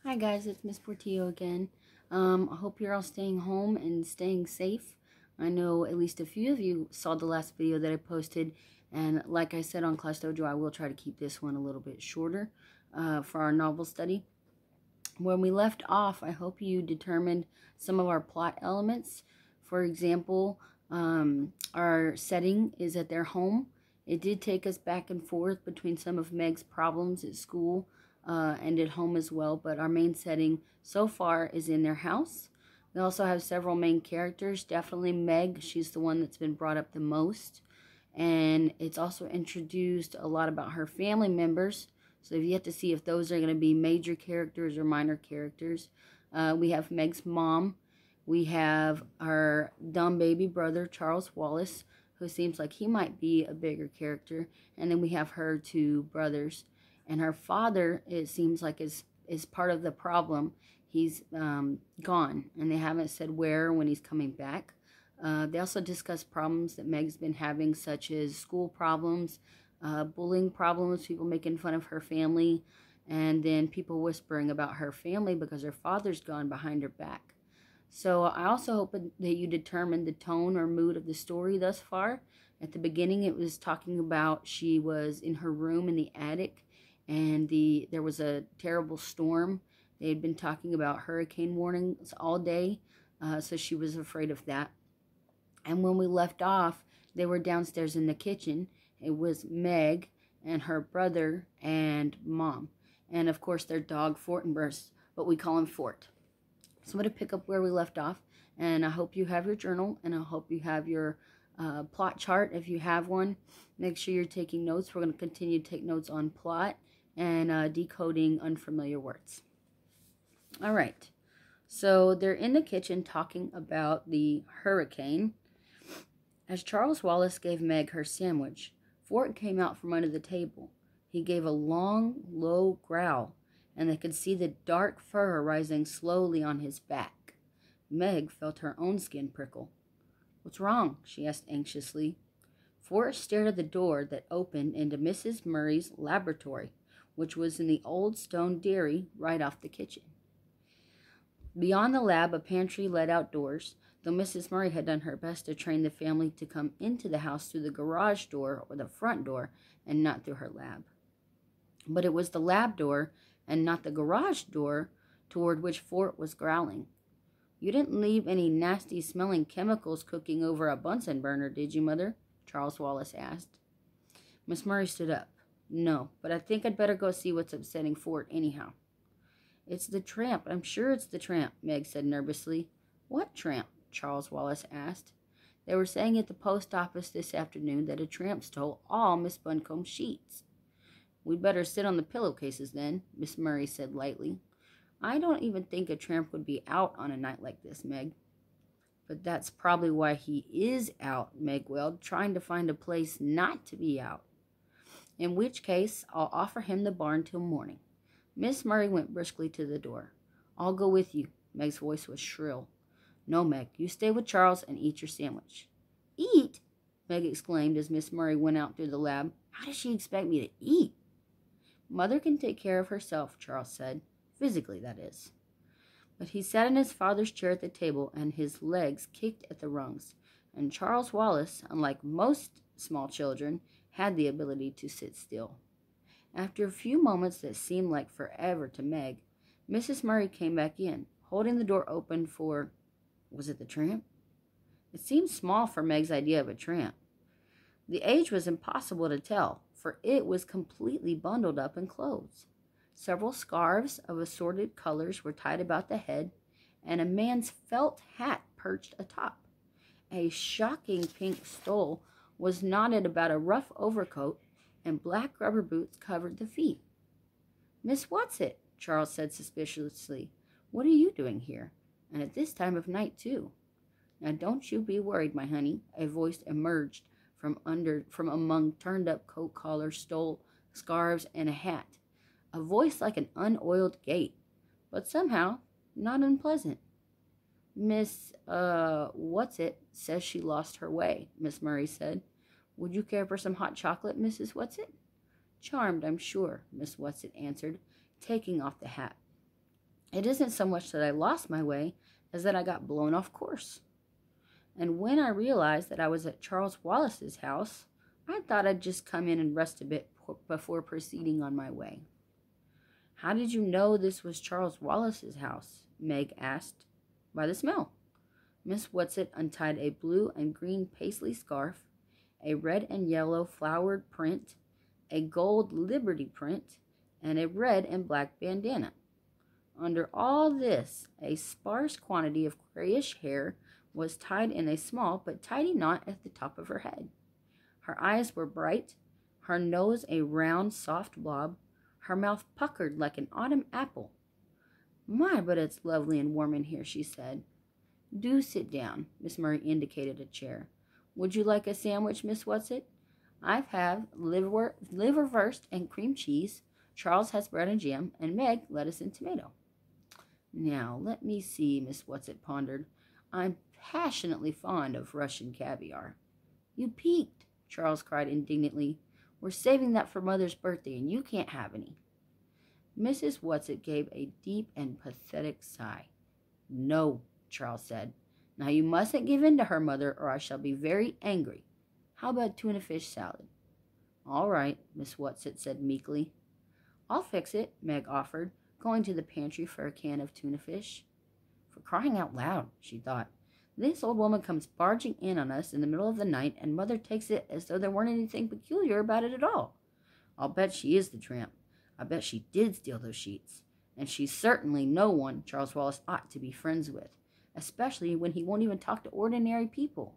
Hi guys, it's Miss Portillo again. I hope you're all staying home and staying safe. I know at least a few of you saw the last video that I posted, and like I said on Class Dojo, I will try to keep this one a little bit shorter for our novel study. When we left off, I hope you determined some of our plot elements. For example, our setting is at their home. It did take us back and forth between some of Meg's problems at school and at home as well, but our main setting so far is in their house. We also have several main characters. Definitely Meg, she's the one that's been brought up the most. And it's also introduced a lot about her family members. So you have to see if those are going to be major characters or minor characters. We have Meg's mom. We have our dumb baby brother, Charles Wallace, who seems like he might be a bigger character. And then we have her two brothers. And her father, it seems like, is part of the problem. He's gone, and they haven't said where or when he's coming back. They also discuss problems that Meg's been having, such as school problems, bullying problems, people making fun of her family, and then people whispering about her family because her father's gone behind her back. So I also hope that you determine the tone or mood of the story thus far. At the beginning, it was talking about she was in her room in the attic, and there was a terrible storm. They had been talking about hurricane warnings all day, so she was afraid of that. And when we left off, they were downstairs in the kitchen. It was Meg and her brother and mom. And of course their dog Fortinburst, but we call him Fort. So I'm going to pick up where we left off. And I hope you have your journal, and I hope you have your plot chart if you have one. Make sure you're taking notes. We're going to continue to take notes on plot and decoding unfamiliar words. All right. So they're in the kitchen talking about the hurricane. As Charles Wallace gave Meg her sandwich, Fort came out from under the table. He gave a long, low growl, and they could see the dark fur rising slowly on his back. Meg felt her own skin prickle. "What's wrong?" she asked anxiously. Fort stared at the door that opened into Mrs. Murray's laboratory, which was in the old stone dairy right off the kitchen. Beyond the lab, a pantry led outdoors, though Mrs. Murray had done her best to train the family to come into the house through the garage door or the front door and not through her lab. But it was the lab door and not the garage door toward which Fort was growling. "You didn't leave any nasty-smelling chemicals cooking over a Bunsen burner, did you, Mother?" Charles Wallace asked. Miss Murray stood up. "No, but I think I'd better go see what's upsetting Fort anyhow." "It's the tramp. I'm sure it's the tramp," Meg said nervously. "What tramp?" Charles Wallace asked. "They were saying at the post office this afternoon that a tramp stole all Miss Buncombe's sheets." "We'd better sit on the pillowcases then," Miss Murray said lightly. "I don't even think a tramp would be out on a night like this, Meg." "But that's probably why he is out," Meg wailed, "trying to find a place not to be out." "In which case, I'll offer him the barn till morning." Miss Murray went briskly to the door. "I'll go with you." Meg's voice was shrill. "No, Meg, you stay with Charles and eat your sandwich." "Eat?" Meg exclaimed as Miss Murray went out through the lab. "How does she expect me to eat?" "Mother can take care of herself," Charles said. "Physically, that is." But he sat in his father's chair at the table, and his legs kicked at the rungs. And Charles Wallace, unlike most small children, had the ability to sit still. After a few moments that seemed like forever to Meg, Mrs. Murray came back in, holding the door open for... was it the tramp? It seemed small for Meg's idea of a tramp. The age was impossible to tell, for it was completely bundled up in clothes. Several scarves of assorted colors were tied about the head, and a man's felt hat perched atop. A shocking pink stole was knotted about a rough overcoat, and black rubber boots covered the feet. "Miss Whatsit," Charles said suspiciously, "what are you doing here? And at this time of night, too?" "Now don't you be worried, my honey," a voice emerged from among turned-up coat collars, stole, scarves, and a hat. A voice like an unoiled gate, but somehow not unpleasant. "Miss, Whatsit says she lost her way," Miss Murray said. "Would you care for some hot chocolate, Mrs. Whatsit?" "Charmed, I'm sure," Miss Whatsit answered, taking off the hat. It isn't so much that I lost my way as that I got blown off course. And when I realized that I was at Charles Wallace's house, I thought I'd just come in and rest a bit before proceeding on my way." "How did you know this was Charles Wallace's house?" Meg asked. "By the smell." Miss Whatsit untied a blue and green paisley scarf, a red and yellow flowered print, a gold Liberty print, and a red and black bandana. Under all this, a sparse quantity of grayish hair was tied in a small but tidy knot at the top of her head. Her eyes were bright, her nose a round, soft blob, her mouth puckered like an autumn apple. "My, but it's lovely and warm in here," she said. "Do sit down." Miss Murray indicated a chair. "Would you like a sandwich, Miss Whatsit? I have liverwurst and cream cheese. Charles has bread and jam, and Meg lettuce and tomato." "Now, let me see," Miss Whatsit pondered. "I'm passionately fond of Russian caviar." "You peaked," Charles cried indignantly. "We're saving that for Mother's birthday, and you can't have any." Mrs. Whatsit gave a deep and pathetic sigh. "No," Charles said. "Now you mustn't give in to her, Mother, or I shall be very angry. How about tuna fish salad?" "All right," Miss Whatsit said meekly. "I'll fix it," Meg offered, going to the pantry for a can of tuna fish. For crying out loud, she thought. This old woman comes barging in on us in the middle of the night, and Mother takes it as though there weren't anything peculiar about it at all. I'll bet she is the tramp. I bet she did steal those sheets. And she's certainly no one Charles Wallace ought to be friends with, especially when he won't even talk to ordinary people.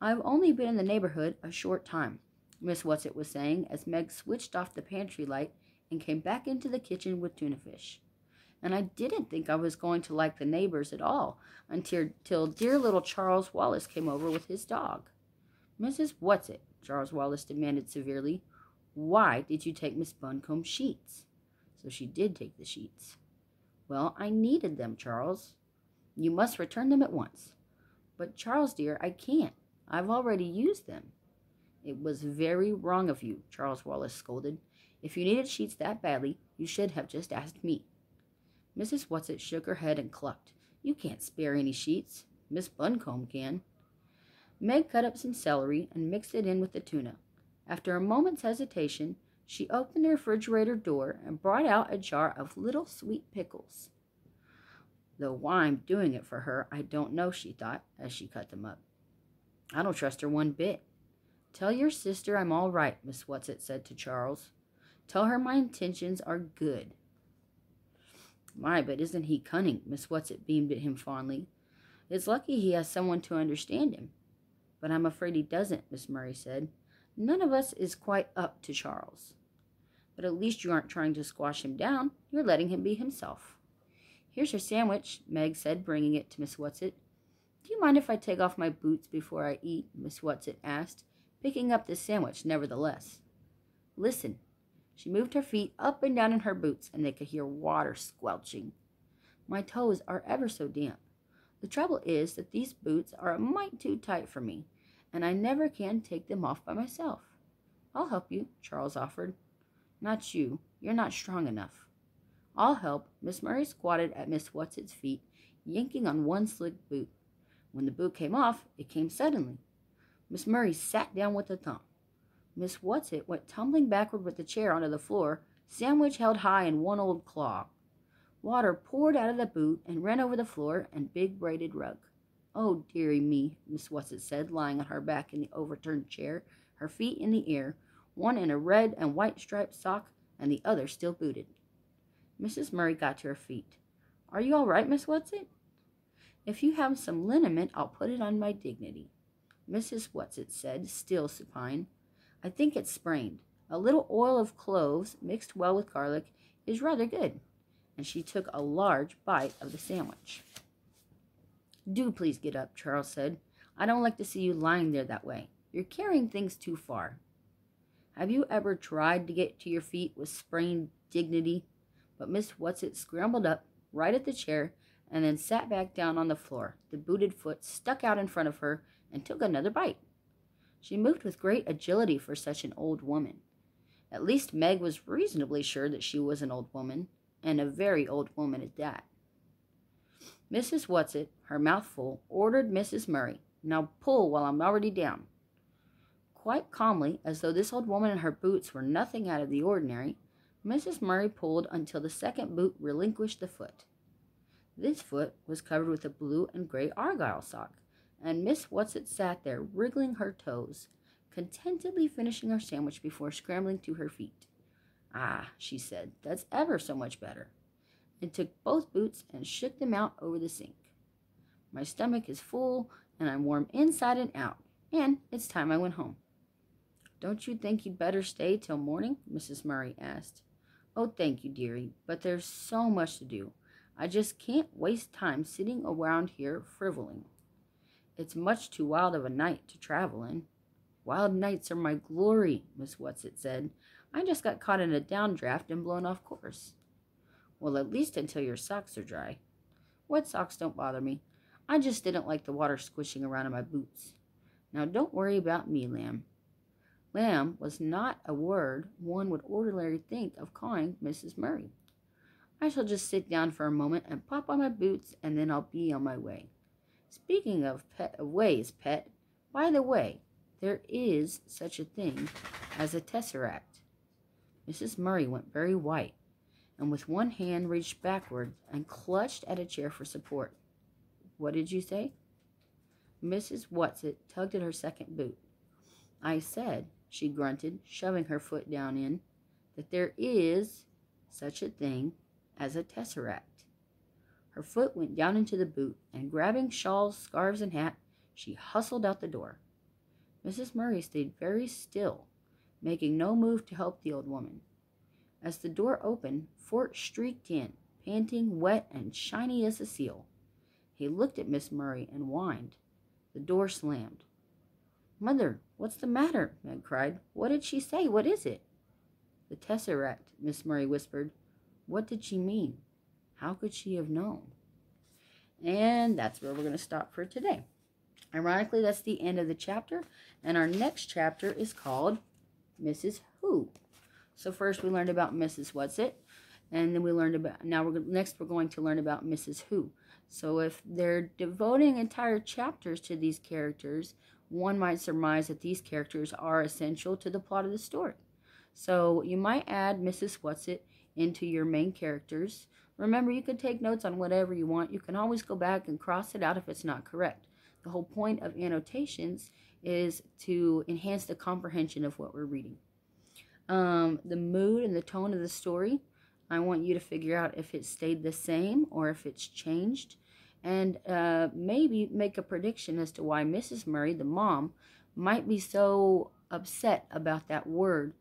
"I've only been in the neighborhood a short time," Miss Whatsit was saying as Meg switched off the pantry light and came back into the kitchen with tuna fish. "And I didn't think I was going to like the neighbors at all until dear little Charles Wallace came over with his dog." "Mrs. Whatsit," Charles Wallace demanded severely, "why did you take Miss Buncombe's sheets?" So she did take the sheets. "Well, I needed them, Charles." "You must return them at once." "But, Charles dear, I can't. I've already used them." "It was very wrong of you," Charles Wallace scolded. "If you needed sheets that badly, you should have just asked me." Mrs. Whatsit shook her head and clucked. "You can't spare any sheets. Miss Buncombe can." Meg cut up some celery and mixed it in with the tuna. After a moment's hesitation, she opened the refrigerator door and brought out a jar of little sweet pickles. Though why I'm doing it for her, I don't know, she thought, as she cut them up. I don't trust her one bit. "Tell your sister I'm all right," Miss Whatsit said to Charles. "Tell her my intentions are good." "My, but isn't he cunning?" Miss Whatsit beamed at him fondly. "It's lucky he has someone to understand him." "But I'm afraid he doesn't," Miss Murray said. "None of us is quite up to Charles." "But at least you aren't trying to squash him down. You're letting him be himself." "Here's your sandwich," Meg said, bringing it to Miss Whatsit. "Do you mind if I take off my boots before I eat?" Miss Whatsit asked, picking up the sandwich nevertheless. "Listen." She moved her feet up and down in her boots, and they could hear water squelching. "My toes are ever so damp. The trouble is that these boots are a mite too tight for me, and I never can take them off by myself." "I'll help you," Charles offered. "Not you. You're not strong enough." "I'll help." Miss Murray squatted at Miss Whatsit's feet, yanking on one slick boot. When the boot came off, it came suddenly. Miss Murray sat down with a thump. Miss Whatsit went tumbling backward with the chair onto the floor, sandwich held high in one old claw. Water poured out of the boot and ran over the floor and big braided rug. "Oh, dearie me," Miss Whatsit said, lying on her back in the overturned chair, her feet in the air, one in a red and white striped sock and the other still booted. Mrs. Murray got to her feet. "Are you all right, Miss Whatsit?" "If you have some liniment, I'll put it on my dignity," Mrs. Whatsit said, still supine. "I think it's sprained. A little oil of cloves, mixed well with garlic, is rather good." And she took a large bite of the sandwich. "Do please get up," Charles said. "I don't like to see you lying there that way. You're carrying things too far." "Have you ever tried to get to your feet with sprained dignity?" But Miss Whatsit scrambled up, right at the chair, and then sat back down on the floor, the booted foot stuck out in front of her, and took another bite. She moved with great agility for such an old woman. At least Meg was reasonably sure that she was an old woman. and a very old woman at that. Mrs. Whatsit, her mouth full, ordered Mrs. Murray, "Now pull while I'm already down." Quite calmly, as though this old woman and her boots were nothing out of the ordinary, Mrs. Murray pulled until the second boot relinquished the foot. This foot was covered with a blue and gray argyle sock, and Miss Whatsit sat there, wriggling her toes, contentedly finishing her sandwich before scrambling to her feet. "Ah," she said, "that's ever so much better," and took both boots and shook them out over the sink. "My stomach is full, and I'm warm inside and out, and it's time I went home." "Don't you think you'd better stay till morning?" Mrs. Murray asked. "Oh, thank you, dearie, but there's so much to do. I just can't waste time sitting around here frivoling. It's much too wild of a night to travel in." "Wild nights are my glory," Miss Whatsit said. "I just got caught in a downdraft and blown off course." "Well, at least until your socks are dry." "Wet socks don't bother me. I just didn't like the water squishing around in my boots. Now, don't worry about me, lamb." Lamb was not a word one would ordinarily think of calling Mrs. Murray. "I shall just sit down for a moment and pop on my boots, and then I'll be on my way. Speaking of ways, pet, by the way, there is such a thing as a tesseract." Mrs. Murray went very white, and with one hand reached backward and clutched at a chair for support. "What did you say?" Mrs. Whatsit tugged at her second boot. "I said," she grunted, shoving her foot down in, "that there is such a thing as a tesseract." Her foot went down into the boot, and grabbing shawls, scarves, and hat, she hustled out the door. Mrs. Murray stayed very still, making no move to help the old woman. As the door opened, Fort streaked in, panting, wet, and shiny as a seal. He looked at Miss Murray and whined. The door slammed. "Mother, what's the matter?" Meg cried. "What did she say? What is it?" "The tesseract," Miss Murray whispered. What did she mean? How could she have known? And that's where we're going to stop for today. Ironically, that's the end of the chapter, and our next chapter is called Mrs. Who. So first we learned about Mrs. Whatsit, and then we learned about, next we're going to learn about Mrs. Who. So if they're devoting entire chapters to these characters, one might surmise that these characters are essential to the plot of the story. So you might add Mrs. Whatsit into your main characters. Remember, you could take notes on whatever you want. You can always go back and cross it out if it's not correct. The whole point of annotations is to enhance the comprehension of what we're reading. The mood and the tone of the story, I want you to figure out if it stayed the same or if it's changed, and maybe make a prediction as to why Mrs. Murray, the mom, might be so upset about that word.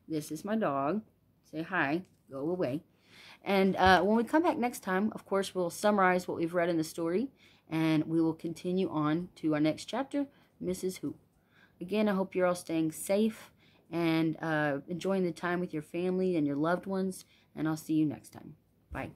This is my dog. Say hi. Go away. And when we come back next time, of course, we'll summarize what we've read in the story, and we will continue on to our next chapter, Mrs. Who. Again, I hope you're all staying safe and enjoying the time with your family and your loved ones, and I'll see you next time. Bye.